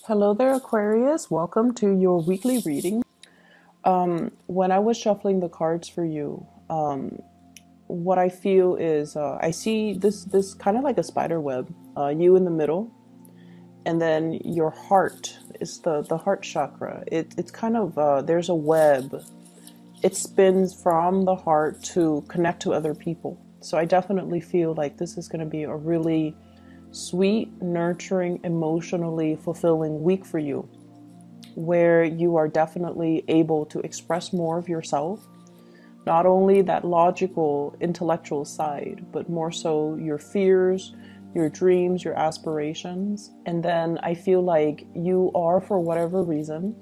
Hello there, Aquarius. Welcome to your weekly reading. When I was shuffling the cards for you, what I feel is I see this kind of like a spider web, you in the middle, and then your heart is the heart chakra. It's kind of there's a web. It spins from the heart to connect to other people. So I definitely feel like this is going to be a really sweet, nurturing, emotionally fulfilling week for you, where you are definitely able to express more of yourself, not only that logical, intellectual side, but more so your fears, your dreams, your aspirations. And then I feel like you are, for whatever reason,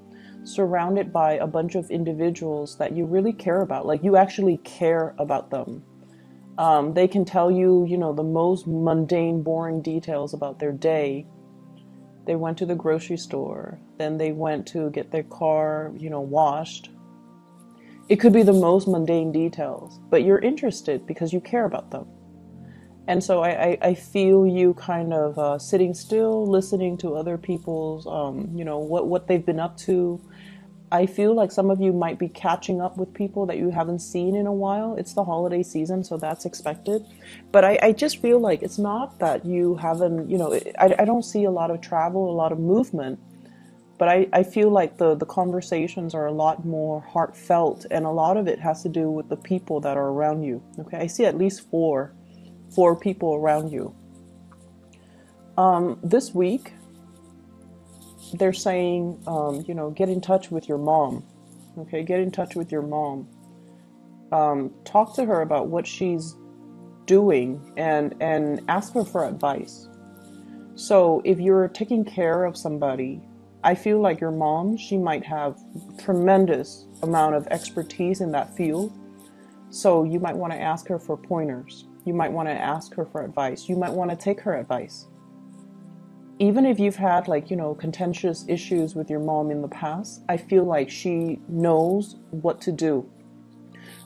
surrounded by a bunch of individuals that you really care about. Like, you actually care about them. They can tell you, the most mundane, boring details about their day. They went to the grocery store, then they went to get their car, washed. It could be the most mundane details, but you're interested because you care about them. And so I feel you kind of sitting still, listening to other people's, what they've been up to. I feel like some of you might be catching up with people that you haven't seen in a while. It's the holiday season, so that's expected. But I just feel like it's not that you haven't, I don't see a lot of travel, a lot of movement. But I feel like the conversations are a lot more heartfelt, and a lot of it has to do with the people that are around you. Okay, I see at least four people around you. This week, they're saying, get in touch with your mom. Okay, get in touch with your mom. Talk to her about what she's doing and ask her for advice. So if you're taking care of somebody, I feel like your mom, she might have tremendous amount of expertise in that field. So you might want to ask her for pointers. You might want to ask her for advice. You might want to take her advice. Even if you've had contentious issues with your mom in the past, I feel like she knows what to do.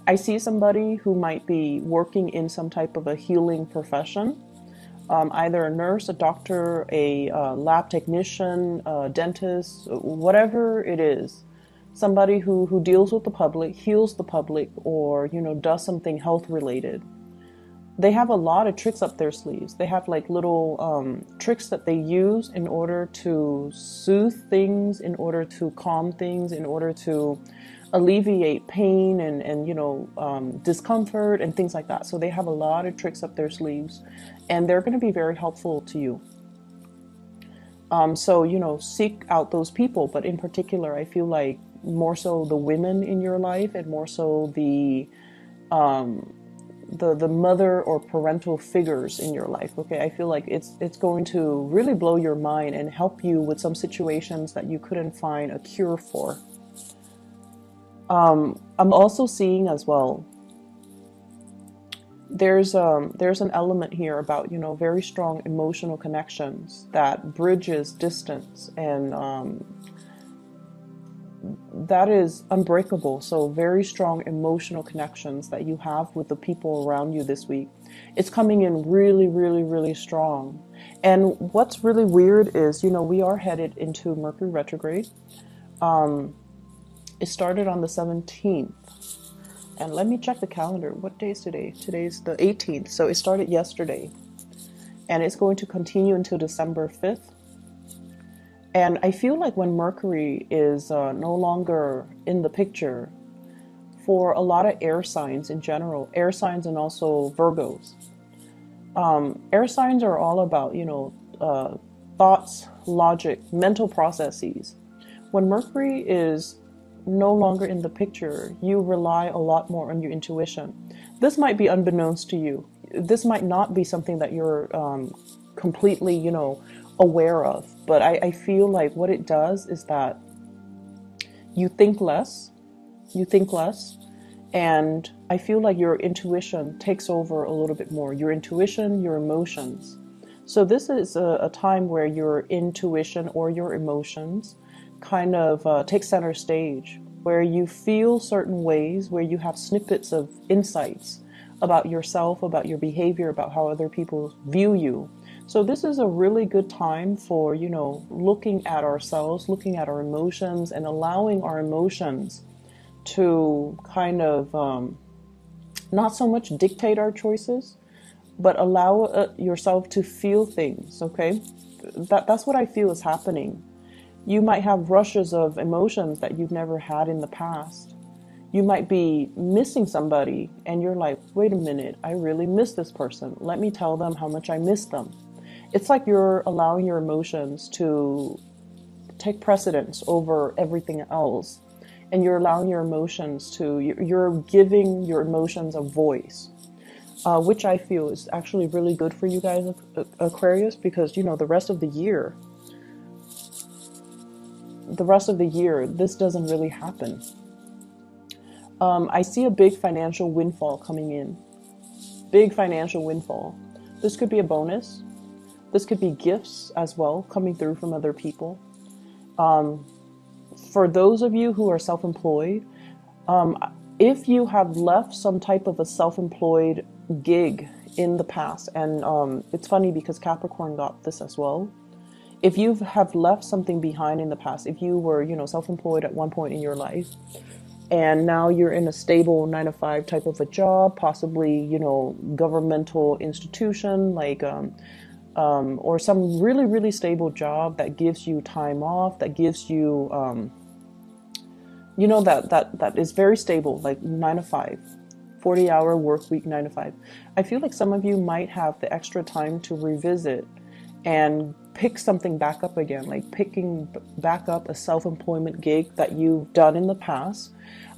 I see somebody who might be working in some type of a healing profession, either a nurse, a doctor, a lab technician, a dentist, whatever it is. Somebody who deals with the public, heals the public, or does something health related. They have a lot of tricks up their sleeves. They have like little tricks that they use in order to soothe things, in order to calm things, in order to alleviate pain and discomfort and things like that. So they have a lot of tricks up their sleeves, and they're going to be very helpful to you. So seek out those people, but in particular, I feel like more so the women in your life, and more so the mother or parental figures in your life. Okay, I feel like it's going to really blow your mind and help you with some situations that you couldn't find a cure for. I'm also seeing as well, there's an element here about very strong emotional connections that bridges distance, and that is unbreakable. So very strong emotional connections that you have with the people around you this week. It's coming in really, really, really strong. And what's really weird is, we are headed into Mercury retrograde. It started on the 17th. And let me check the calendar. What day is today? Today's the 18th. So it started yesterday. And it's going to continue until December 5th. And I feel like when Mercury is no longer in the picture, for a lot of air signs in general, air signs and also Virgos, air signs are all about, thoughts, logic, mental processes. When Mercury is no longer in the picture, you rely a lot more on your intuition. This might be unbeknownst to you. This might not be something that you're completely, aware of, but I feel like what it does is that you think less, and I feel like your intuition takes over a little bit more. Your intuition, your emotions. So this is a time where your intuition or your emotions kind of take center stage, where you feel certain ways, where you have snippets of insights about yourself, about your behavior, about how other people view you. So this is a really good time for, you know, looking at ourselves, looking at our emotions, and allowing our emotions to kind of not so much dictate our choices, but allow yourself to feel things, okay? That's what I feel is happening. You might have rushes of emotions that you've never had in the past. You might be missing somebody and you're like, wait a minute, I really miss this person. Let me tell them how much I miss them. It's like you're allowing your emotions to take precedence over everything else. And you're allowing your emotions to, you're giving your emotions a voice, which I feel is actually really good for you guys, Aquarius, because, you know, the rest of the year, this doesn't really happen. I see a big financial windfall coming in. Big financial windfall. This could be a bonus. This could be gifts as well coming through from other people. For those of you who are self-employed, if you have left some type of a self-employed gig in the past, and it's funny because Capricorn got this as well. If you have left something behind in the past, if you were, you know, self-employed at one point in your life, and now you're in a stable 9-to-5 type of a job, possibly, you know, governmental institution, like, or some really, really stable job that gives you time off, that gives you, you know, that is very stable, like 9-to-5, 40-hour work week, 9-to-5. I feel like some of you might have the extra time to revisit and pick something back up again, like picking back up a self-employment gig that you've done in the past.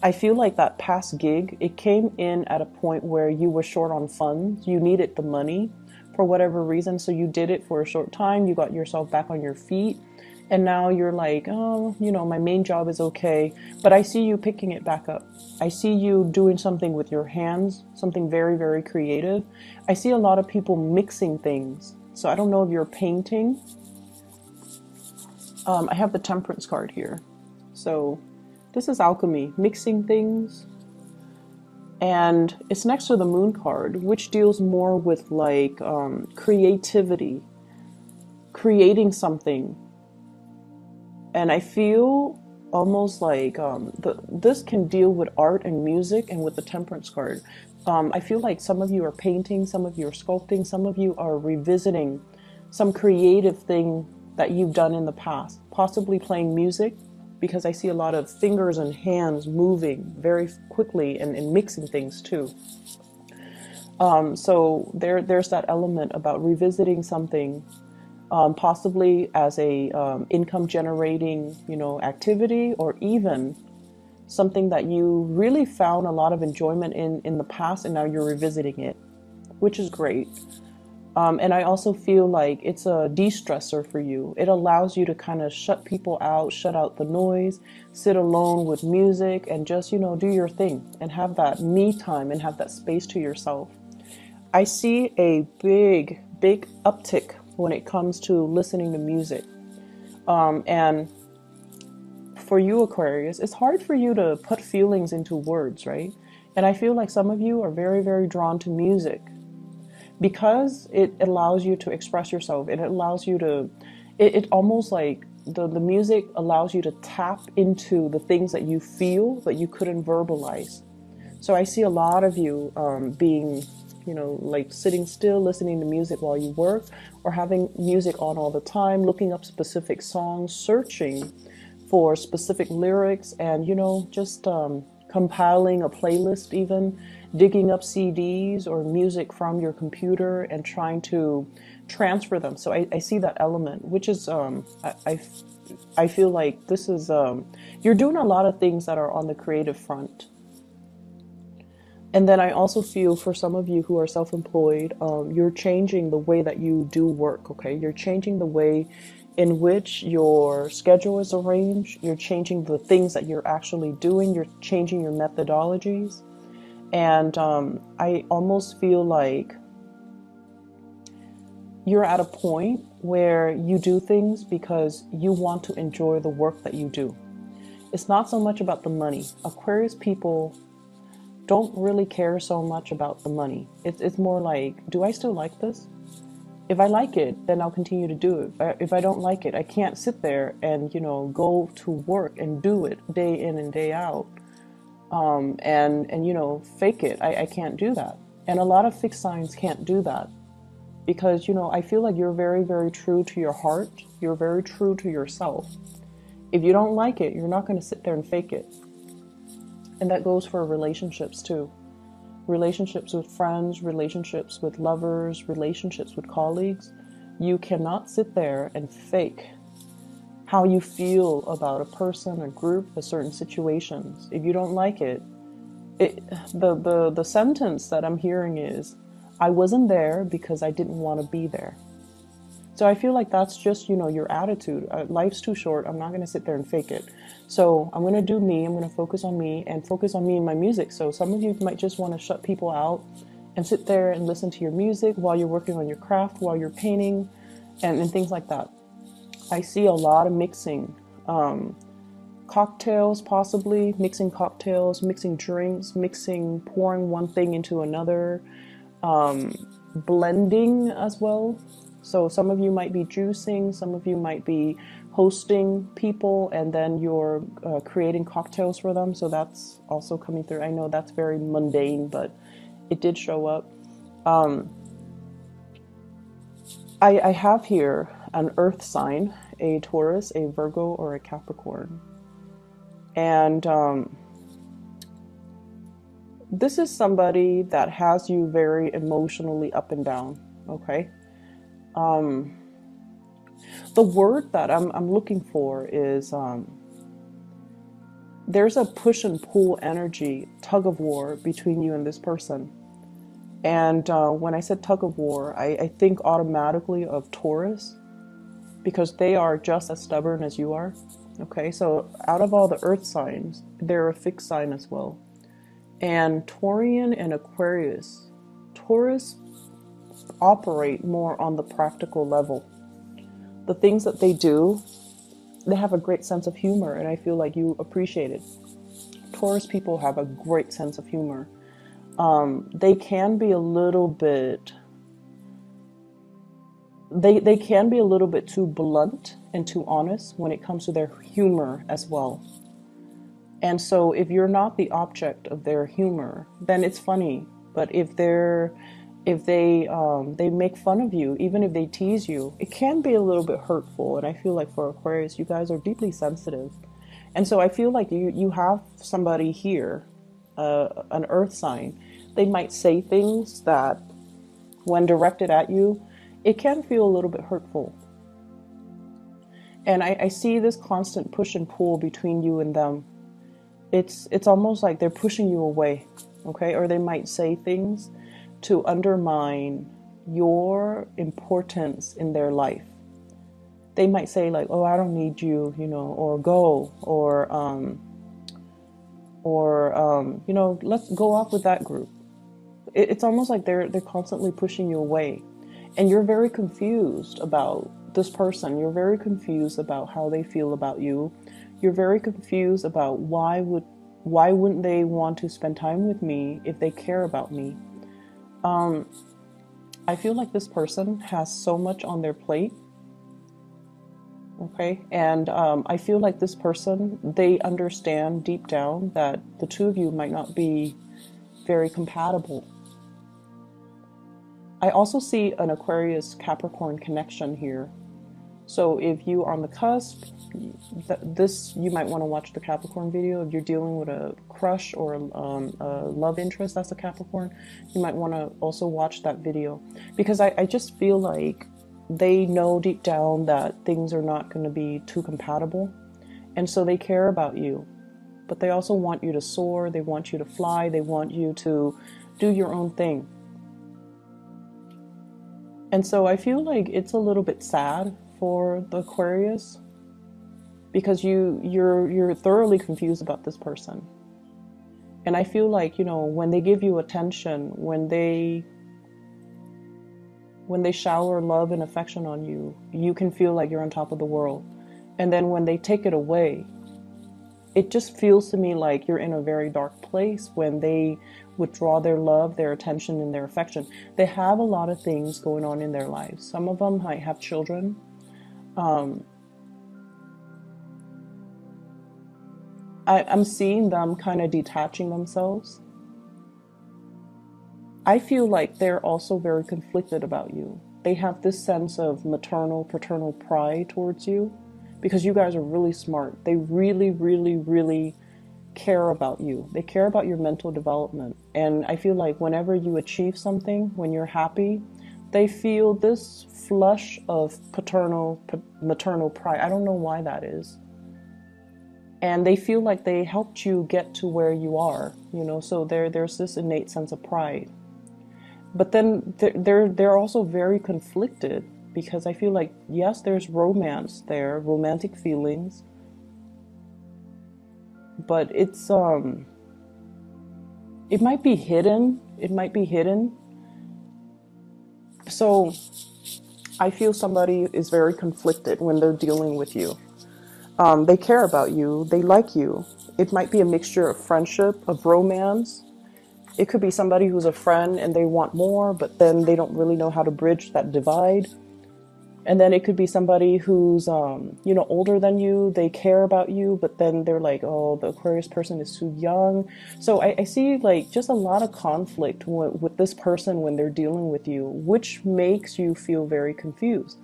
I feel like that past gig, it came in at a point where you were short on funds. You needed the money for whatever reason, so you did it for a short time. You got yourself back on your feet, and now you're like, oh, you know, my main job is okay, but I see you picking it back up. I see you doing something with your hands, something very, very creative. I see a lot of people mixing things. So I don't know if you're painting. I have the Temperance card here. So this is alchemy, mixing things. And it's next to the Moon card, which deals more with like creativity, creating something. And I feel almost like this can deal with art and music, and with the Temperance card. I feel like some of you are painting, some of you are sculpting, some of you are revisiting some creative thing that you've done in the past, possibly playing music, because I see a lot of fingers and hands moving very quickly and mixing things too. So there's that element about revisiting something, possibly as a income generating, you know, activity, or even something that you really found a lot of enjoyment in the past, and now you're revisiting it, which is great. And I also feel like it's a de-stressor for you. It allows you to kind of shut people out, shut out the noise, sit alone with music, and just, you know, do your thing and have that me time and have that space to yourself. I see a big, big uptick when it comes to listening to music. And for you, Aquarius, it's hard for you to put feelings into words, right? And I feel like some of you are very, very drawn to music because it allows you to express yourself. It allows you to, it almost like the music allows you to tap into the things that you feel but you couldn't verbalize. So I see a lot of you being, you know, like sitting still, listening to music while you work, or having music on all the time, looking up specific songs, searching for specific lyrics, and, you know, just compiling a playlist, even digging up CDs or music from your computer and trying to transfer them. So I see that element, which is, I feel like this is, you're doing a lot of things that are on the creative front. And then I also feel for some of you who are self-employed, you're changing the way that you do work, okay? You're changing the way in which your schedule is arranged. You're changing the things that you're actually doing. You're changing your methodologies. And I almost feel like you're at a point where you do things because you want to enjoy the work that you do. It's not so much about the money. Aquarius people don't really care so much about the money. It's more like, do I still like this? If I like it, then I'll continue to do it. If I don't like it, I can't sit there and, go to work and do it day in and day out, and fake it. I can't do that. And a lot of fixed signs can't do that because, I feel like you're very, very true to your heart. You're very true to yourself. If you don't like it, you're not going to sit there and fake it. And that goes for relationships too. Relationships with friends, relationships with lovers, relationships with colleagues. You cannot sit there and fake how you feel about a person, a group, a certain situations. If you don't like it, the sentence that I'm hearing is, I wasn't there because I didn't want to be there. So I feel like that's just, your attitude. Life's too short. I'm not going to sit there and fake it. So I'm going to do me. I'm going to focus on me and focus on me and my music. So some of you might just want to shut people out and sit there and listen to your music while you're working on your craft, while you're painting and things like that. I see a lot of mixing, cocktails, possibly mixing cocktails, mixing drinks, pouring one thing into another, blending as well. So some of you might be juicing, some of you might be hosting people, and then you're creating cocktails for them. So that's also coming through. I know that's very mundane, but it did show up. I have here an earth sign, a Taurus, a Virgo, or a Capricorn. And this is somebody that has you very emotionally up and down, okay? The word that I'm looking for is there's a push and pull energy, tug of war between you and this person. And when I said tug of war, I think automatically of Taurus because they are just as stubborn as you are. Okay, so out of all the earth signs, they're a fixed sign as well. And Taurian and Aquarius, Taurus operate more on the practical level. The things that they do, they have a great sense of humor, and I feel like you appreciate it. Taurus people have a great sense of humor. They can be a little bit, they can be a little bit too blunt and too honest when it comes to their humor as well. And so if you're not the object of their humor, then it's funny. But if they make fun of you, even if they tease you, it can be a little bit hurtful. And I feel like for Aquarius, you guys are deeply sensitive. And so I feel like you have somebody here, an earth sign. They might say things that when directed at you, it can feel a little bit hurtful. And I see this constant push and pull between you and them. It's almost like they're pushing you away, okay? Or they might say things to undermine your importance in their life. They might say like, oh, I don't need you, or go, or let's go off with that group. It's almost like they're constantly pushing you away. And you're very confused about this person. You're very confused about how they feel about you. You're very confused about why wouldn't they want to spend time with me if they care about me? I feel like this person has so much on their plate. Okay. And I feel like this person, they understand deep down that the two of you might not be very compatible. I also see an Aquarius Capricorn connection here. So if you are on the cusp, you might want to watch the Capricorn video. If you're dealing with a crush or a love interest that's a Capricorn, you might want to also watch that video. Because I just feel like they know deep down that things are not going to be too compatible. And so they care about you. But they also want you to soar. They want you to fly. They want you to do your own thing. And so I feel like it's a little bit sad for the Aquarius because you're thoroughly confused about this person. And I feel like, when they give you attention, when they shower love and affection on you, you can feel like you're on top of the world. And then when they take it away, it just feels to me like you're in a very dark place when they withdraw their love, their attention, and their affection. They have a lot of things going on in their lives. Some of them might have children. I'm seeing them kind of detaching themselves. I feel like they're also very conflicted about you. They have this sense of maternal, paternal pride towards you because you guys are really smart. They really, really, really care about you. They care about your mental development. And I feel like whenever you achieve something, when you're happy, they feel this flush of maternal pride. I don't know why that is. And they feel like they helped you get to where you are, so there's this innate sense of pride. But then they're also very conflicted because I feel like, yes, there's romance there, romantic feelings, but it might be hidden. It might be hidden. So I feel somebody is very conflicted when they're dealing with you. They care about you. They like you. It might be a mixture of friendship, of romance. It could be somebody who's a friend and they want more, but then they don't really know how to bridge that divide. And then it could be somebody who's, older than you. They care about you, but then they're like, oh, the Aquarius person is too young. So I see like just a lot of conflict with this person when they're dealing with you, which makes you feel very confused.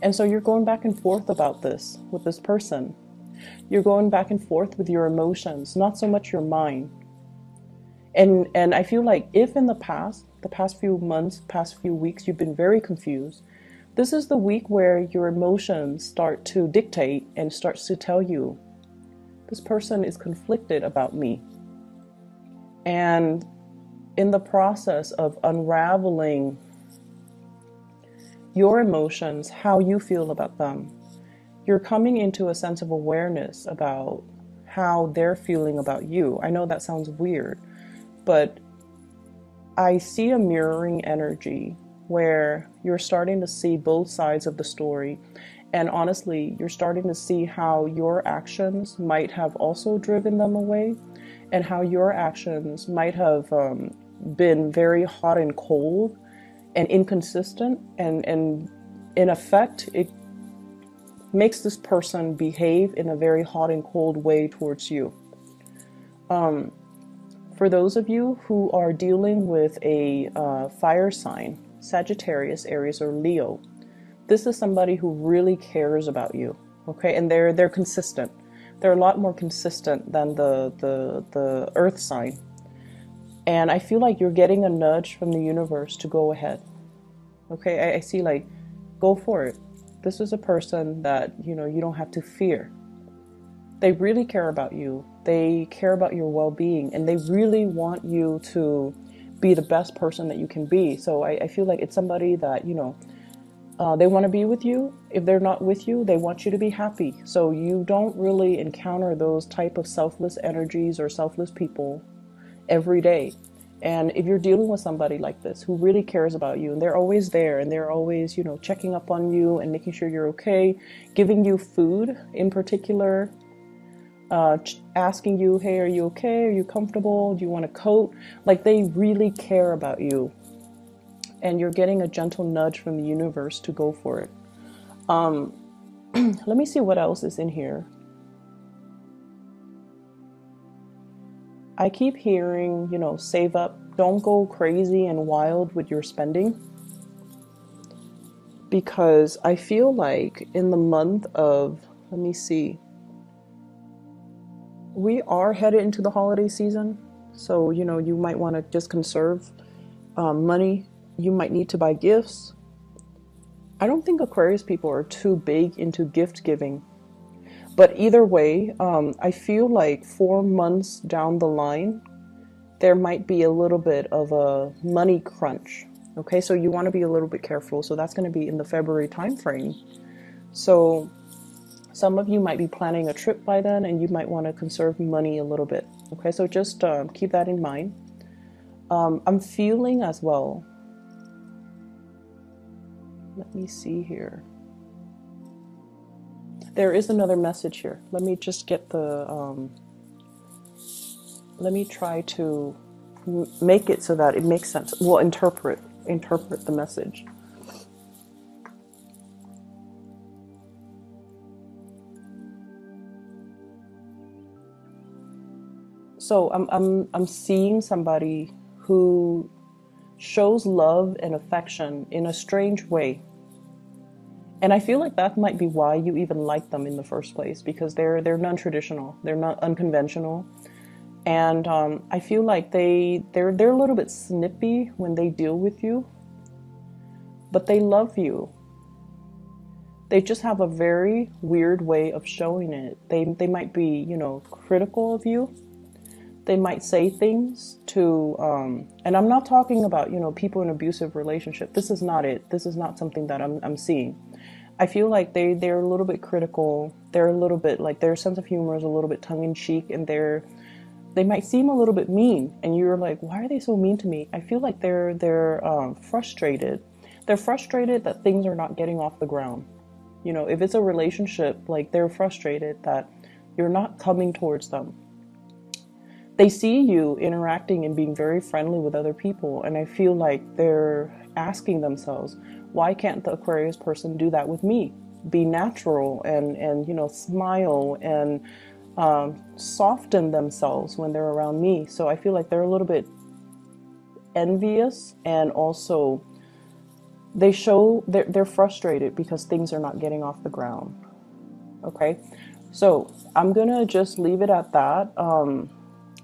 And so you're going back and forth about this with this person. You're going back and forth with your emotions, not so much your mind. And I feel like if in the past few months, past few weeks, you've been very confused, this is the week where your emotions start to dictate and starts to tell you, this person is conflicted about me. And in the process of unraveling your emotions, how you feel about them, you're coming into a sense of awareness about how they're feeling about you. I know that sounds weird, but I see a mirroring energy where you're starting to see both sides of the story. And honestly, you're starting to see how your actions might have also driven them away, and how your actions might have been very hot and cold and inconsistent. And in effect, it makes this person behave in a very hot and cold way towards you. For those of you who are dealing with a fire sign, Sagittarius, Aries, or Leo, this is somebody who really cares about you, okay? And they're consistent. They're a lot more consistent than the earth sign. And I feel like you're getting a nudge from the universe to go ahead, okay? I see like, go for it. This is a person that, you don't have to fear. They really care about you. They care about your well-being, and they really want you to be the best person that you can be. So I feel like it's somebody that, they want to be with you. If they're not with you, they want you to be happy. So you don't really encounter those type of selfless energies or selfless people every day. And if you're dealing with somebody like this who really cares about you, and they're always there, and they're always, checking up on you and making sure you're okay, giving you food in particular, asking you, hey, are you okay? Are you comfortable? Do you want a coat? Like, they really care about you. And you're getting a gentle nudge from the universe to go for it. Let me see what else is in here. I keep hearing, save up. Don't go crazy and wild with your spending. Because I feel like in the month of, let me see, we are headed into the holiday season. So, you might want to just conserve money. You might need to buy gifts. I don't think Aquarius people are too big into gift giving. But either way, I feel like 4 months down the line, there might be a little bit of a money crunch. Okay, so you want to be a little bit careful. So that's going to be in the February timeframe. So some of you might be planning a trip by then, and you might want to conserve money a little bit. Okay, so just keep that in mind. I'm feeling as well. Let me see here. There is another message here. Let me just get the let me try to make it so that it makes sense. Well, interpret the message. So I'm seeing somebody who shows love and affection in a strange way. And I feel like that might be why you even like them in the first place, because they're non-traditional, they're not unconventional, and I feel like they're a little bit snippy when they deal with you, but they love you. They just have a very weird way of showing it. They might be, you know, critical of you. They might say things to, and I'm not talking about, you know, people in abusive relationship. This is not it. This is not something that I'm seeing. I feel like they're a little bit critical. They're a little bit like, their sense of humor is a little bit tongue in cheek, and they might seem a little bit mean. And you're like, why are they so mean to me? I feel like they're frustrated. They're frustrated that things are not getting off the ground. You know, if it's a relationship, like, they're frustrated that you're not coming towards them. They see you interacting and being very friendly with other people, and I feel like they're asking themselves, why can't the Aquarius person do that with me? Be natural and you know, smile and soften themselves when they're around me. So I feel like they're a little bit envious, and also they show they're frustrated because things are not getting off the ground. Okay, so I'm gonna just leave it at that.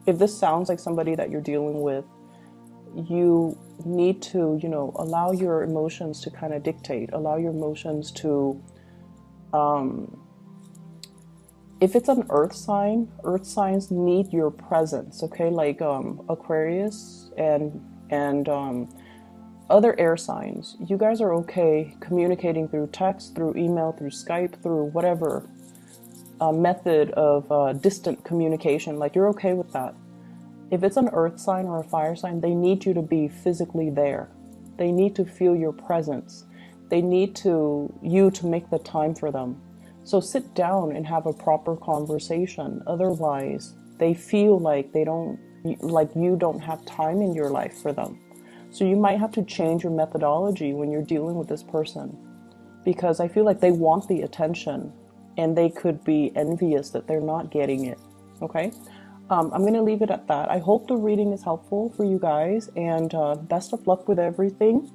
If this sounds like somebody that you're dealing with, you need to, you know, allow your emotions to kind of dictate, allow your emotions to, if it's an earth signs need your presence, okay? Like Aquarius and other air signs, you guys are okay communicating through text, through email, through Skype, through whatever method of distant communication. Like, you're okay with that. If it's an earth sign or a fire sign, they need you to be physically there. They need to feel your presence. They need you to make the time for them. So sit down and have a proper conversation. Otherwise, they feel like you don't have time in your life for them. So you might have to change your methodology when you're dealing with this person, because I feel like they want the attention, and they could be envious that they're not getting it. Okay, I'm going to leave it at that. I hope the reading is helpful for you guys, and best of luck with everything.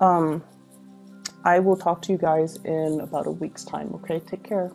I will talk to you guys in about a week's time. Okay, take care.